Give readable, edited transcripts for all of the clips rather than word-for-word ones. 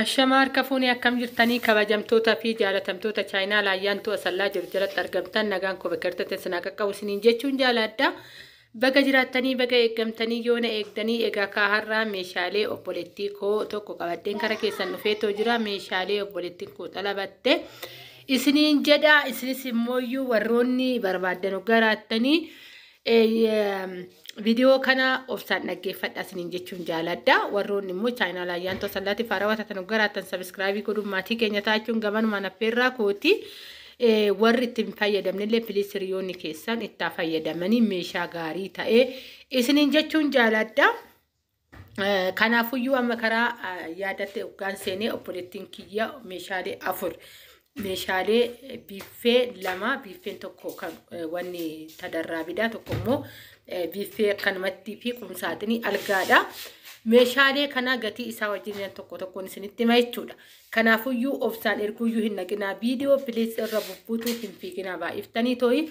Ashamaar kafuuni akkam jirtanii kabajamtoota fi jaalatamtoota chaayinaa laayyaantu asallaa jiru jalatti argamtan nagaan ko bakkartatti sinaa qaqqabu isiniin jechuun jaaladha. Baga jiraattanii baga eeggamtanii yoona eegdanii egaa kaaharraa meeshaalee obboleettii koo tokko qabadheen kara keessan dhufeetoo jira meeshaalee obboleettiin koo xalabatte isiniin jedha isinis immooyyuu warroonni barbaaddan garaattanii video kana obsaan dhaggeeffadha isiniin jechuun jaaladha. Warroonni immoo chaayinaa laayyaantu asallaatti faarawaa tatan garaattan sabskraabii godhuun maatii keenya taachuun gamanuma naffeerraa kooti. Warri ittiin fayyadamnillee piliis hiriyoonni keessan itti fayyadamanii meeshaa gaarii ta'ee isiniin jechuun jaaladha. Kanaafuyyuu amma karaa yaadatte hoggaan seenee obboleettiin kiyya meeshaalee 4 meeshaalee biffee 2 biffeen tokko kan wanni tadarraa bidaa tokko immoo biffee akkanumatti fi qumsaatinii algaadha. Meeshaalee kana gatii isaa wajjin tokkoon isinitti hima jechuudha. Kanaafuyyuu obsaan erguyyuu hin naqinaa viidiyoo piliis irra bubbuutuu hin fiiginaa baay'iftanii too'i.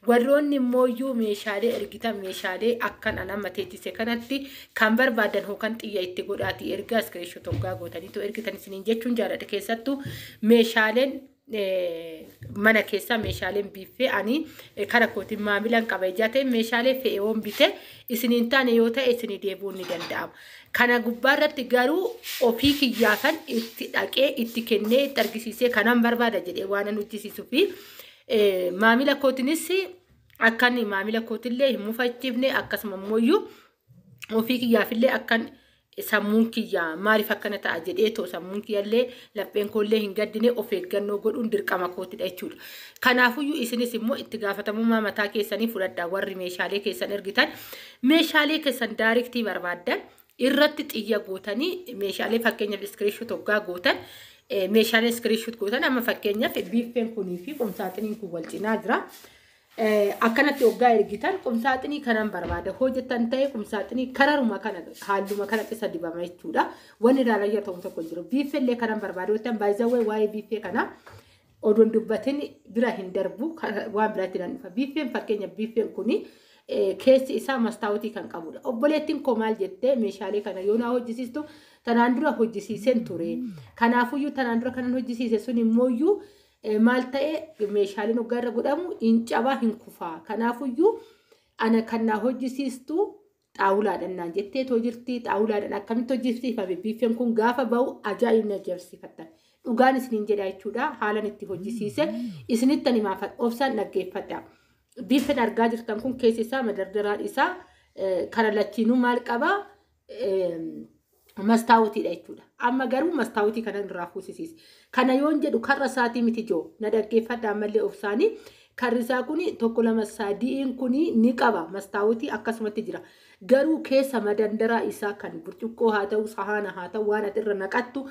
Warroonni immooyyuu meeshaalee ergitan meeshaalee akkan anamma teechise kanatti kan barbaadan hookan xiyya itti godhaatii ergaa iskiriishoot hoggaa gootaniitu ergitan isiniin jechuun jaaladha. Keessattuu meeshaaleen mana keessa meeshaaleen biffee ani kara kootiin maamilan qaba ijaateen meeshaalee fe'eewwan bite isiniin taane yoo ta'e isinii deebuun ni danda'ama. Kana gubbaarratti garuu ofii kiyyaafan itti dhaqee itti kennee itti argisiisee kanan barbaada jedhee waan an hojjisiisuu fi maamila kootinis akkan maamila kootillee hin mufachiifne akkasuma immoo ofii kiyyaafillee akkan sammuun kiyyaa maaliif akkana ta'a jedhee too sammuun kiyyallee lapheen koollee hin gaddine of eeggannoo godhuun dirqama kootidha jechuudha. Kanaafuyyuu isinis immoo itti gaafatamummaa mataa keessanii fudhadhaa warri meeshaalee keessan ergitan meeshaalee keessan daariktii barbaaddan irratti xiyya gootanii meeshaalee fakkeenyaaf iskiriishoot hoggaa gootan meeshaalee iskiriishoot gootan amma fakkeenyaaf biffeen kunii fi qumsaaxiniin kun wal cinaa jira. Akkanatti hoggaa ergitan qumsaaxinii kanan barbaada hojjetan ta'e qumsaaxinii kararuma kana halluma kana isa dibama jechuudha. Wanni ilaalayya ta'u tokko jiru biffeellee kanan barbaada hojjetan baay'izawwee waa'ee biffee kana oduun dubbatin bira hin darbu waan biraatti nan dhufa. Biffeen fakkeenyaaf biffeen kuni keessi isaa mastaawotii kan qabudha. Obboleettiin koo maal jettee meeshaalee kana yoo na hojjisiistu tanaan dura hojjisiiseen ture. Kanaafuyyuu tanaan dura kanan hojjisiise sun immooyyuu maal ta'e meeshaaleen hoggaa irra godhamu hin cabaa hin kufaa. Kanaafuyyuu ana kan na hojjisiistu xaawulaadhaan naan jettee too jirti. Xaawulaadhaan akkamitti hojjisiifame biffeen kun gaafa bahu ajaa'ibni ajaa'ibsiifatan. Dhugaan isiniin jedha jechuudha. Haalan itti hojjisiise isinitti ani maafan obsaan dhaggeeffadha. Biffeen argaa jirtan kun keessi isaa madardaraan isaa kana lachiinuu maal qabaa mastaawotiidha jechuudha. Amma garuu mastaawotii kana irraa fuusisiise. Kana yoon jedhu karra isaatii miti joo na dhaggeeffadha ammallee obsaanii karri isaa kuni tokko lama sadiin kuni ni qaba mastaawotii akkasumatti jira. Garuu keessa madandaraa isaa kan burcuqqoo haa ta'u sahaana haa ta'u waan ati irra naqattu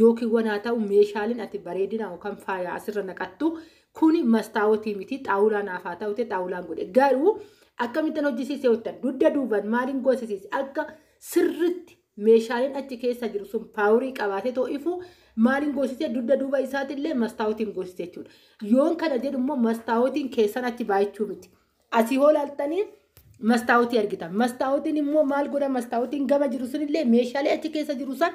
jookiiwwan haa ta'u meeshaaleen ati bareedina yookaan faayaa asirra naqattu kuni mastaawotii miti xaawulaan haa ta'u xaawulaan godhe. Garuu akkamittiin hojjisiise hojjetan dudda duuban maaliin goosisiise akka sirritti meeshaaleen achi keessa jiru sun paaworii qabaatee too ifu maaliin goosisee dudda duuba isaatillee mastaawotiin goosisee jechuudha. Yoon kana jedhu immoo mastaawotiin keessan achi baay'achuu miti. Asii hoolaaltanii mastaawotii argitan. Mastaawotiin immoo maal godha mastaawotiin gama jiru sunillee meeshaalee achi keessa jiru san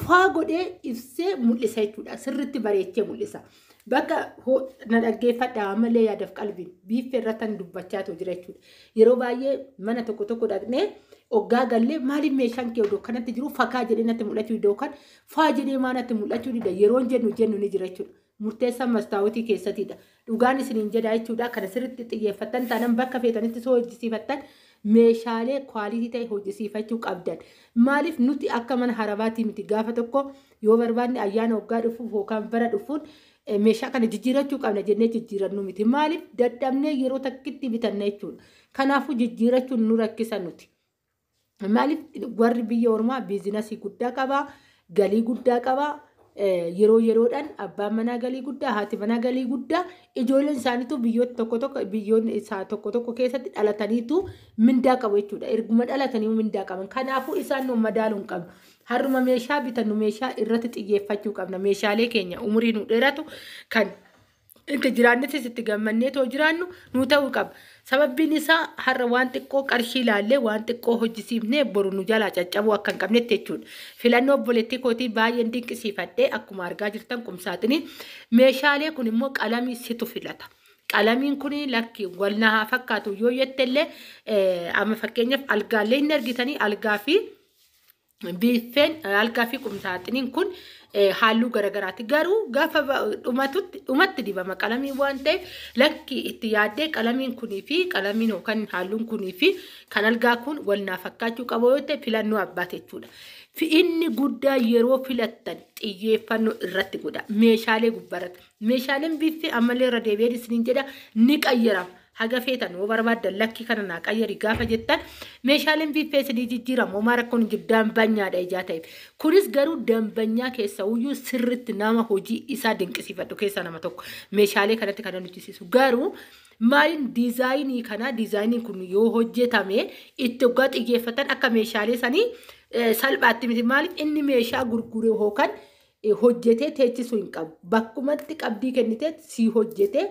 faa godhee ibsee mul'isa jechuudha. Sirritti bareechee mul'isa. Bakka na dhaggeeffadhaa malee yaadaaf qalbiin biffee irratti dubbachaa jira jechuudha. Yeroo baay'ee mana tokko dhaqnee hoggaa gallee maaliif meeshaan kee odoo kanatti jiru fakkaa jedhee natti mul'achuu dida yookaan faa jedhee maanatti mul'achuu dida yeroon jennu ni jira jechuudha. Murteessaan mastaawotii keessatidha. Dhugaan isiniin jedha jechuudha. Kana sirriitti xiyyeeffattan taanaan bakka feetanitti soo hojjisiifattan meeshaalee kwaalitii ta'e hojjisiifachuu qabdan. Maaliif nuti akka mana harabaatii miti gaafa tokko yoo barbaadne ayyaana hoggaa dhufuuf yookaan bara dhufuun meeshaa kana jijjiirachuu qabna jennee jijjiirannu miti. Maaliif dadhabnee yeroo takkitti bitanna jechuudha. Kanaafuu jijjiirachuun nu rakkisa nuti. Maaliif warri biyya ormaa biizinasii guddaa qabaa, galii guddaa qabaa, yeroodhaan abbaan manaa galii guddaa, haati manaa galii guddaa, ijoolleen isaaniitu biyyoonni isaa tokko keessatti dhalataniitu mindaa qabu jechuudha. Erguma dhalatanii mindaa qaban. Kanaafuu isaan nu madaaluun qabnu. Haruma meeshaa bitannu meeshaa irratti xiyyeeffachuu qabna. Meeshaalee keenya umurii nu dheeratu kan انت جيرانتي ستجمعني تو جيرانو نوتاو قب سبب بنسا هر وان تكو قرشي لالي وان تكو هجسيبني برو نجالا چچبو اكن قبني تچون فلانو بوليتيكو تي باين دينك سيفته اكو مارغا جرتن قم ساتني ميشالي كون مو قلمي ستو فلتا قلمين كوني لكي ولنها فكاتو يو يتله اما فكينيف الغالي نرغيتني الغافي بيفن الغافي قم ساتني كون حالو غرغرات غارو غافا امت دي بما قلمي وانت لكي اتياده قلمين كوني في قلمين كان حالون كوني في كان الغا كون ولنا فكاچو قبوته فلانو اباتچودا في إني قدا يرو فلتن يفنو الرت قدا ميشالي قبرت ميشالي بيفي عملي رديبير سنين جدا نيك أيرام حاجة فيتن وبرباد دلكي كنا ناك أيري قافة جدا ميشالي بيفي سنين جيرا ممارا كون جدام بنيا دا إجاتايب كوريس غارو دام بنيا كيسا ويو سرت ناما هوجي إسا دنك سيفتو كيسا نمتوك ميشالي كانت كنا نتسيسو غارو مالين ديزايني كنا ديزايني كون يو هوجي تامي اتوغات إجيفتن أكا ميشالي ساني salphaatti miti maaliif inni meeshaa gurguree hookan hojjetee teechisuu hin qabu bakkumatti qabdii kennitee si hojjetee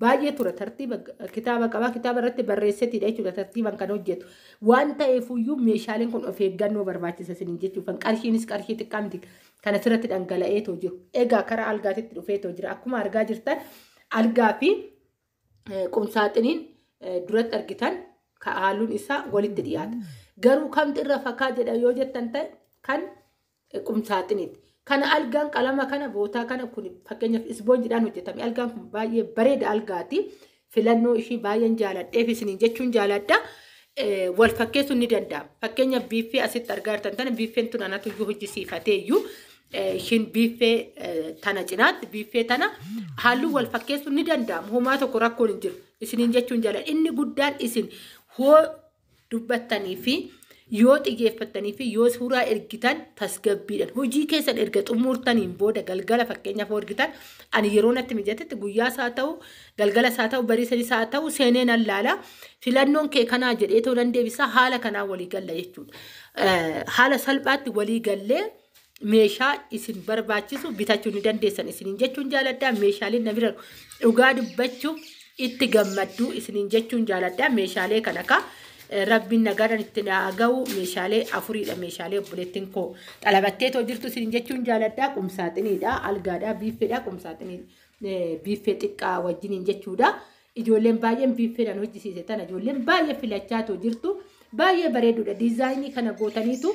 baay'ee tura tartiiba kitaaba qaba kitaaba irratti barreesseetidha jechuudha tartiiban kan hojjetu waan ta'eefuyyuu meeshaaleen kun of eeggannoo barbaachisa isiniin jechuudha qarshiinis qarshii xiqqaa miti kan asirratti dhangala'ee too jiru egaa karaa algaatitti dhufee too jira akkuma argaa jirtan algaa fi qumsaaxiniin duratti argitan haalluun isaa walitti dhiyaata. Garuu kamti irra fakkaa jedha yoo jettan ta'e kan qumsaaxiniiti. Kana algaan qalama kana bootaa kana kun fakkeenyaaf isboonjiidhaan hojjetame. Algaan kun baay'ee bareeda algaati. Filannoo ishii baay'een jaaladheef isiniin jechuun jaaladha. Wal fakkeessuun ni danda'ama. Fakkeenyaaf biiffee asitti argaa jirtan tana biiffeen tun anatu iyyuu hojjisiifatee iyyuu ishiin biiffee tana cinaatti biiffee tana halluu wal fakkeessuun ni danda'ama. Homaa tokko rakkoon hin jiru. Isiniin jechuun jaaladha. Inni guddaan isin hoo dubbattanii fi yoo xiyyeeffattanii fi yoo suuraa ergitan tasgabbiidhaan hojii keessan erga xumurtaniin booda galgala fakkeenyaaf ergitan ani yeroo natti mijatetti guyyaa isaa ta'u galgala isaa ta'u bariisa isaa ta'u seeneen allaala filannoon kee kanaa jedhee ta'uu dandeebisa haala kanaa walii galla jechuudha. Haala salphaatti walii gallee meeshaa isin barbaachisu bitachuu ni dandeessan isiniin jechuun jaaladha. Meeshaaleen na bira dhugaa dubbachuuf itti gammaddu isiniin jechuun jaaladha. Meeshaalee kana ka Rabbiin nagaadhaan itti naagawu meeshaalee afuriidha. Meeshaalee obboleettiin koo xalabattee too jirtu isiniin jechuun jaaladha. Qumsaaxiniidha, algaadha, biiffeedha, qumsaaxinii biiffee xiqqaa wajjiniin jechuudha. Ijoolleen baay'een biiffeedhaan hojjisiise tana ijoolleen baay'ee filachaa too jirtu baay'ee bareedudha. Diizaayinii kana gootaniitu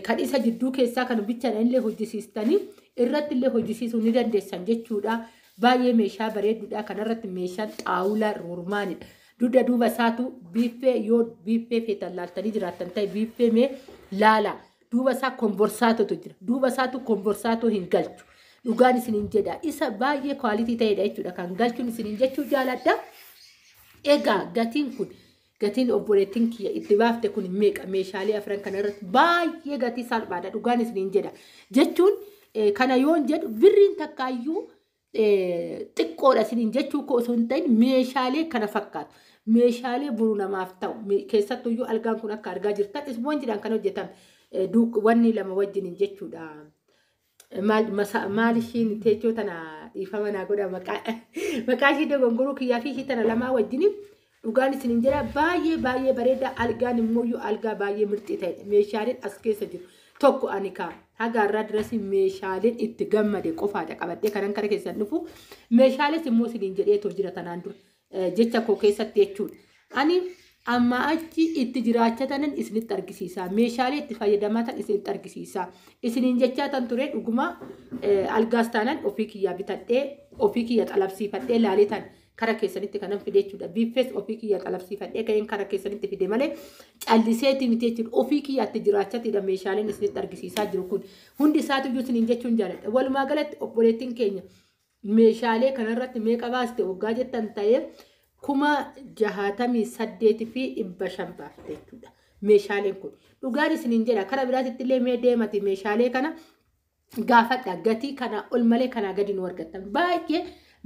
kan isa jidduu keessaa kan bichaan illee hojjisiistanii irratti illee hojjisiisuu ni dandeessan jechuudha. Baay'ee meeshaa bareedudha. Kanarratti meeshaan xaawulaa roormaanidha. Duda duuba isaatu biiffee yoo biiffee feetan laaltanii jiraattan ta'e biiffee mee laala. Duuba isaa komborsaatotu jira. Duuba isaatu komborsaatoo hin galchu. Dhugaan isiniin jedha. Isa baay'ee kwaalitii ta'edha jechuudha. Kan galchuun isiniin jechuu jaaladha. Egaa gatiin kun gatiin obboleettiin kiyya itti baafte kun meeqa meeshaalee afran kanarratti baay'ee gatii salphaadha. Dhugaan isiniin jedha. Jechuun kana yoon jedhu birriin takkaayyuu xiqqoodha isiniin jechuu koo osoo hin ta'in meeshaalee kana fakkaatu. Meeshaalee buru namaaf ta'u keessattuu iyyuu algaan kun akka argaa jirtan isboonjiidhaan kan hojjetame wanni lama wajjiniin jechuudha. Maal ishiin teechoo tana dhiifama naa godha maqaa ishii dogongoruu kiyyaa fi ishii tana lamaa wajjiniin dhugaan isiniin jedha baay'ee baay'ee bareeda. Algaan immoo iyyuu algaa baay'ee mirxii ta'edha. Meeshaaleen as keessa jiru tokko ani kaa hagarraa dirasi meeshaaleen itti gammade qofaadha qabadhee kanan kana keessan dhufu meeshaalees immoo isiniin jedheetoo jira tanaan dura. Jecha koo keessatti jechuudha. Ani amma achi itti jiraachatanan isinitti argisiisa. Meeshaalee itti fayyadamatan isinitti argisiisa. Isiniin jechaatan ture dhuguma algaas taanaan ofii kiyyaa bitadhee ofii kiyya xalabsiifadhee laaleetan kara keessanitti kanan fide jechuudha. Biiffees ofii kiyya xalabsiifadhee ka'een kara keessanitti fide malee calliseetii miti jechuudha. Ofii kiyyaatti jiraachatidha meeshaaleen isinitti argisiisaa jiru kun. Hundi isaatu iyyuu isiniin jechuun jaaladha. Walumaa galatti obboleettiin keenya meeshaalee kanarratti meeqa baaste waggaa jettan ta'ee 68,500 fi 500 baafte jechuudha. Meeshaaleen kun dhugaan isiniin jedha karaa biraatitti illee mee deemati meeshaalee kana gaafadha gatii kana ol malee kana gadi nu argattan baay'ee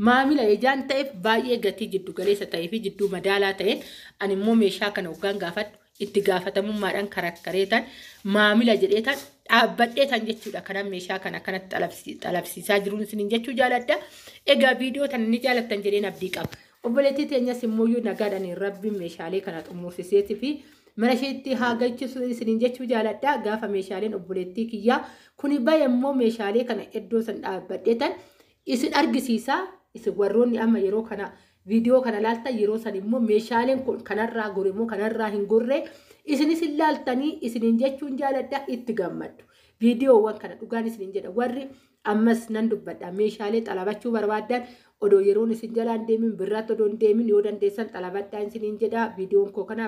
maamila ejaan ta'eef baay'ee gatii jiddu galeessa ta'ee fi jidduu madaalaa ta'een ani immoo meeshaa kana waggaan gaafadhu itti gaafatamummaadhaan karakkareetan maamila jedheetan dhaabbadhee tan jechuudha kanan meeshaa kana kanatti xalabsiisaa jiruun isiniin jechuu jaaladha. Egaa viidiyoo tan ni jaalattan jedheen abdii qaba. Obboleettii teenyas immoo nagaadhaan rabbiin meeshaalee kana xumursiseetii fi mana isheetti haa galchisu isiniin jechuu jaaladha. Gaafa meeshaaleen obboleettii kiyyaa kuni bahe immoo meeshaalee kana iddoo san dhaabbadhee tan isin argisiisa. Isin warroonni amma yeroo kana viidiyoo kana laalta yeroo san immoo meeshaaleen kun kanarraa gore immoo kanarraa hin gorre isinis ilaaltanii isiniin jechuun jaaladha itti gammaddu. Viidiyoowwan kana dhugaan isiniin jedha warri ammas nan dubbadha meeshaalee xalabachuu barbaadan odoo yeroon isin jalaan deemin birraatti odoo hin deemin yoo dandeessan xalabadhaa isiniin jedha viidiyoon koo kana